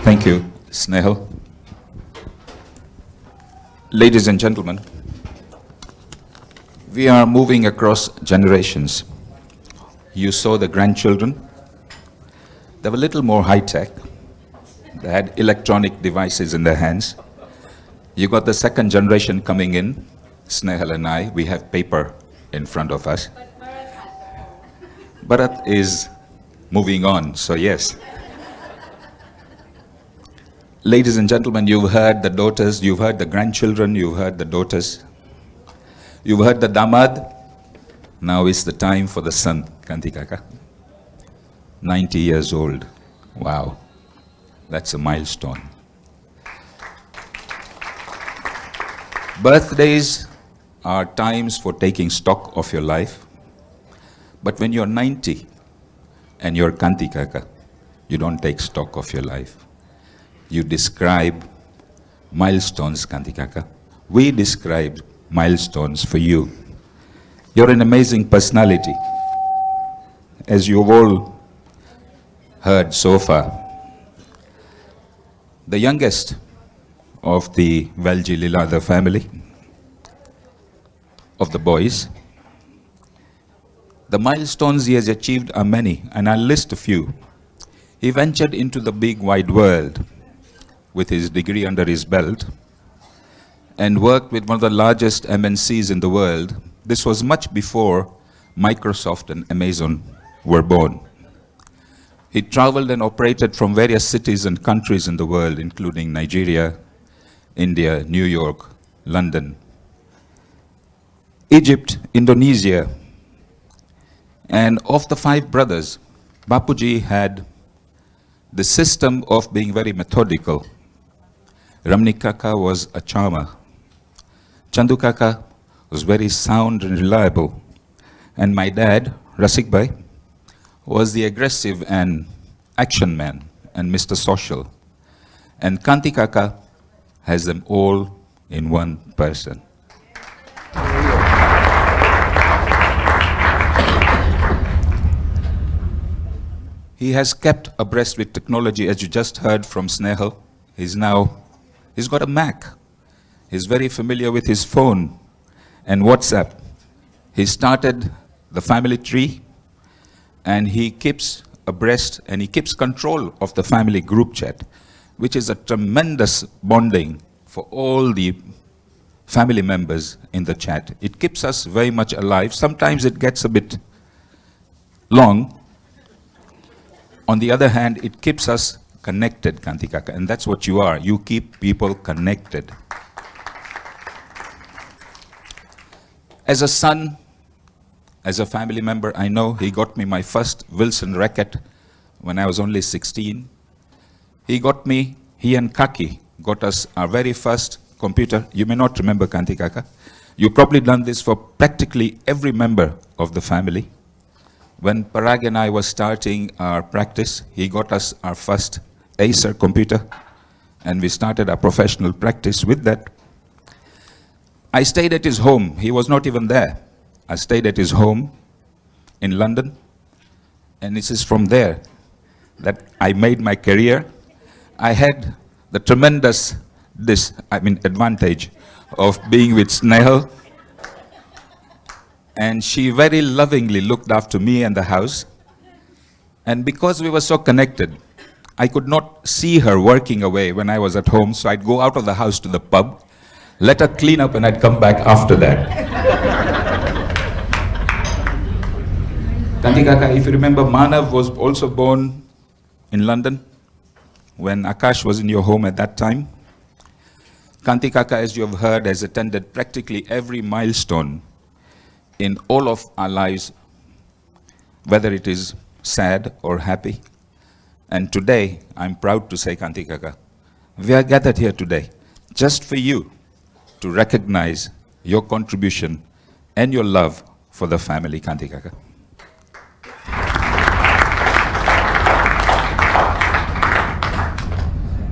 Thank you, Snehal. Ladies and gentlemen, we are moving across generations. You saw the grandchildren. They were a little more high-tech. They had electronic devices in their hands. You got the second generation coming in. Snehal and I, we have paper in front of us. Bharat is moving on, so yes. Ladies and gentlemen, you've heard the daughters, you've heard the grandchildren, you've heard the daughters. You've heard the damad. Now is the time for the son, Kanti Kaka. 90 years old. Wow. That's a milestone. Birthdays are times for taking stock of your life. But when you're 90 and you're Kanti Kaka, you don't take stock of your life. You describe milestones, Kanti Kaka. We describe milestones for you. You're an amazing personality, as you've all heard so far. The youngest of the Velji Lilada family, of the boys. The milestones he has achieved are many, and I'll list a few. He ventured into the big wide world with his degree under his belt and worked with one of the largest MNCs in the world. This was much before Microsoft and Amazon were born. He traveled and operated from various cities and countries in the world, including Nigeria, India, New York, London, Egypt, Indonesia. And of the 5 brothers, Bapuji had the system of being very methodical. Ramni Kaka was a charmer. Chandu Kaka was very sound and reliable. And my dad, Rasik Bhai, was the aggressive and action man and Mr. Social. And Kanti Kaka has them all in one person. He has kept abreast with technology, as you just heard from Snehal. He's got a Mac. He's very familiar with his phone and WhatsApp. He started the family tree, and he keeps abreast and he keeps control of the family group chat, which is a tremendous bonding for all the family members in the chat. It keeps us very much alive. Sometimes it gets a bit long. On the other hand, it keeps us connected, Kanti Kaka, and that's what you are. You keep people connected. As a son, as a family member, I know he got me my first Wilson racket when I was only 16. He and Kaki got us our very first computer. You may not remember, Kanti Kaka. You've probably done this for practically every member of the family. When Parag and I were starting our practice, he got us our first Acer computer, and we started our professional practice with that. I stayed at his home. He was not even there. I stayed at his home in London, and it is from there that I made my career. I had the tremendous advantage of being with Snehal, and she very lovingly looked after me and the house. And because we were so connected, I could not see her working away when I was at home, so I'd go out of the house to the pub, let her clean up, and I'd come back after that. Kanti Kaka, if you remember, Manav was also born in London when Akash was in your home at that time. Kanti Kaka, as you have heard, has attended practically every milestone in all of our lives, whether it is sad or happy. And today, I'm proud to say, Kanti Kaka, we are gathered here today just for you to recognize your contribution and your love for the family, Kanti Kaka.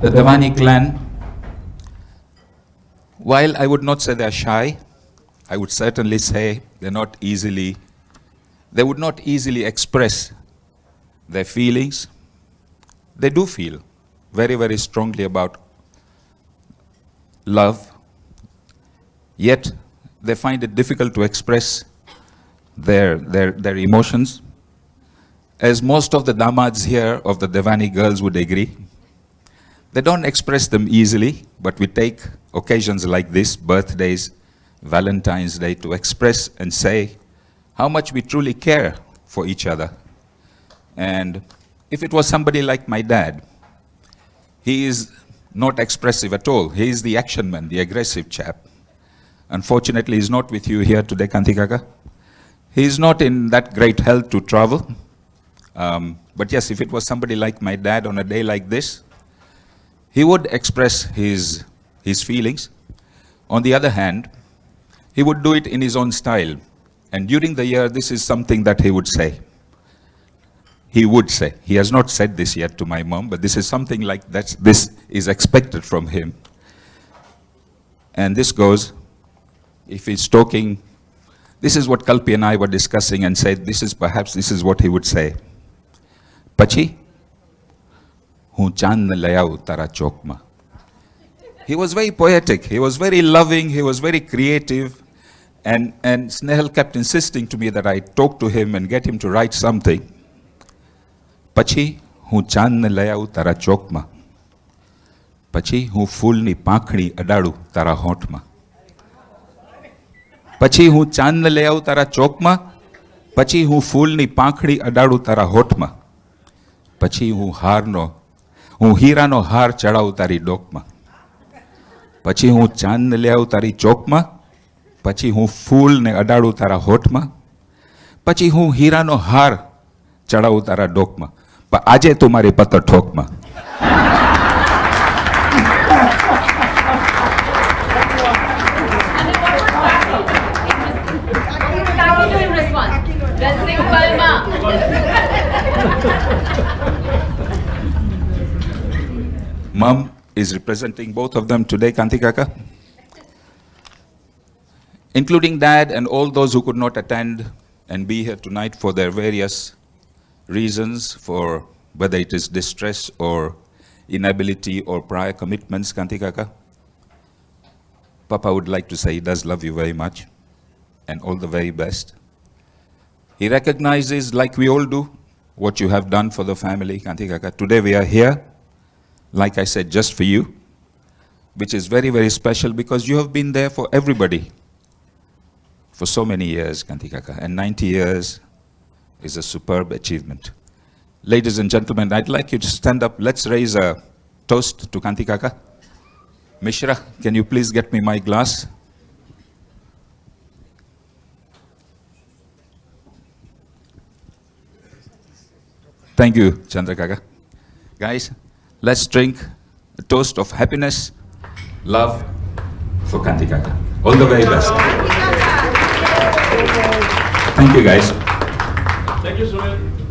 The Davani clan, while I would not say they're shy, I would certainly say they would not easily express their feelings. They do feel very, very strongly about love, yet they find it difficult to express their emotions. As most of the damads here of the Devani girls would agree, they don't express them easily, but we take occasions like this, birthdays, Valentine's Day, to express and say how much we truly care for each other. And if it was somebody like my dad, he is not expressive at all. He is the action man, the aggressive chap. Unfortunately, he's not with you here today, Kanti Kaka. He is not in that great health to travel. But yes, if it was somebody like my dad on a day like this, he would express his feelings. On the other hand, he would do it in his own style. And during the year, this is something that he would say. He would say. He has not said this yet to my mom, but this is something like that. This is expected from him. And this goes, if he's talking, this is what Kalpi and I were discussing and said, this is what he would say. Pachi, હું ચાંદ લઈ આવું તારા ચોકમાં. He was very poetic, he was very loving, he was very creative, and Snehal kept insisting to me that I talk to him and get him to write something. પછી હું ચાંદને લઈ આવું તારા ચોકમાં. પછી હું ફૂલની પાંખડી અડાડું તારા હોઠમાં. પછી હું ચાંદને લઈ આવું તારા ચોકમાં. પછી હું ફૂલની પાંખડી અડાડું તારા હોઠમાં. પછી હું હીરાનો હાર ચડાવું તારી ડોકમાં. પછી હું ચાંદને લઈ આવું તારી ચોકમાં. પછી હું ફૂલને અડાડું તારા હોઠમાં. પછી હું હીરાનો હાર ચડાવું તારા ડોકમાં. પણ આજે તું મારી પત્તર ઠોકમાં. Mom is representing both of them today, Kanti Kaka, including Dad and all those who could not attend and be here tonight for their various reasons, for whether it is distress or inability or prior commitments, Kanti Kaka. Papa would like to say he does love you very much and all the very best. He recognizes, like we all do, what you have done for the family, Kanti Kaka. Today we are here, like I said, just for you, which is very, very special because you have been there for everybody for so many years, Kanti Kaka, and 90 years is a superb achievement. Ladies and gentlemen, I'd like you to stand up. Let's raise a toast to Kanti Kaka. Mishra, can you please get me my glass? Thank you, Chandra Kaka. Guys, let's drink a toast of happiness, love for Kanti Kaka. All the very best. Thank you, guys. Thank you, Sunil.